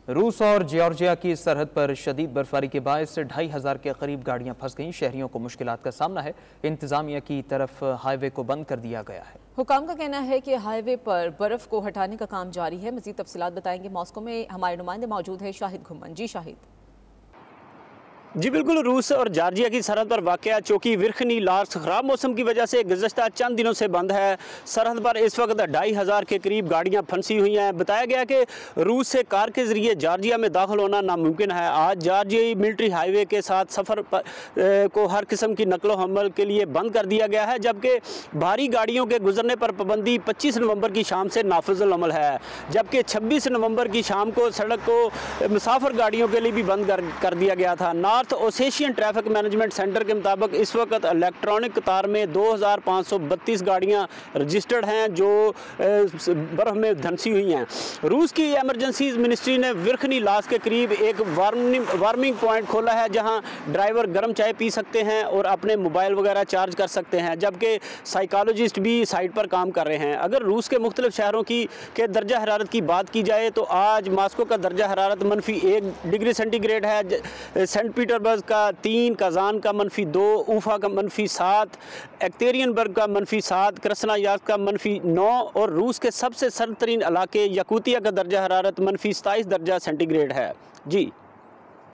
रूस और जॉर्जिया की सरहद पर शदीद बर्फबारी के बायस 2500 के करीब गाड़ियां फंस गईं। शहरियों को मुश्किलात का सामना है। इंतजामिया की तरफ हाईवे को बंद कर दिया गया है। हुकाम का कहना है कि हाईवे पर बर्फ को हटाने का काम जारी है। मजीद तफसीलात बताएंगे। मॉस्को में हमारे नुमाइंदे मौजूद है शाहिद घुमन। जी शाहिद। जी बिल्कुल, रूस और जॉर्जिया की सरहद पर वाक़या चौकी विरखनी लार्स ख़राब मौसम की वजह से गुज़श्ता चंद दिनों से बंद है। सरहद पर इस वक्त 2500 के करीब गाड़ियां फंसी हुई हैं। बताया गया कि रूस से कार के ज़रिए जॉर्जिया में दाखिल होना नामुमकिन है। आज जॉर्जियाई मिलिट्री हाईवे के साथ सफ़र को हर किस्म की नकलो हमल के लिए बंद कर दिया गया है, जबकि भारी गाड़ियों के गुजरने पर पाबंदी 25 नवंबर की शाम से नाफिजुल अमल है, जबकि 26 नवंबर की शाम को सड़क को मुसाफिर गाड़ियों के लिए भी बंद कर दिया गया था। नॉर्थ ओसेशियन ट्रैफिक मैनेजमेंट सेंटर के मुताबिक इस वक्त इलेक्ट्रॉनिक कतार में 2532 गाड़ियां रजिस्टर्ड हैं जो बर्फ में धंसी हुई हैं। रूस की एमरजेंसी मिनिस्ट्री ने विरखनी लास के करीब एक वार्मिंग पॉइंट खोला है, जहां ड्राइवर गर्म चाय पी सकते हैं और अपने मोबाइल वगैरह चार्ज कर सकते हैं, जबकि साइकोलॉजिस्ट भी साइट पर काम कर रहे हैं। अगर रूस के मुख्तलिफ शहरों के दर्जा हरारत की बात की जाए तो आज मास्को का दर्जा हरारत -1 डिग्री सेंटीग्रेड है, सेंट पीटरबर्ग का 3, कजान का -2, ऊफा का -7, एक्तेरियनबर्ग का -7, कृष्णायार्क का -9 और रूस के सबसे सर्द तरीन इलाके याकुतिया का दर्जा हरारत -27 दर्जा सेंटीग्रेड है। जी।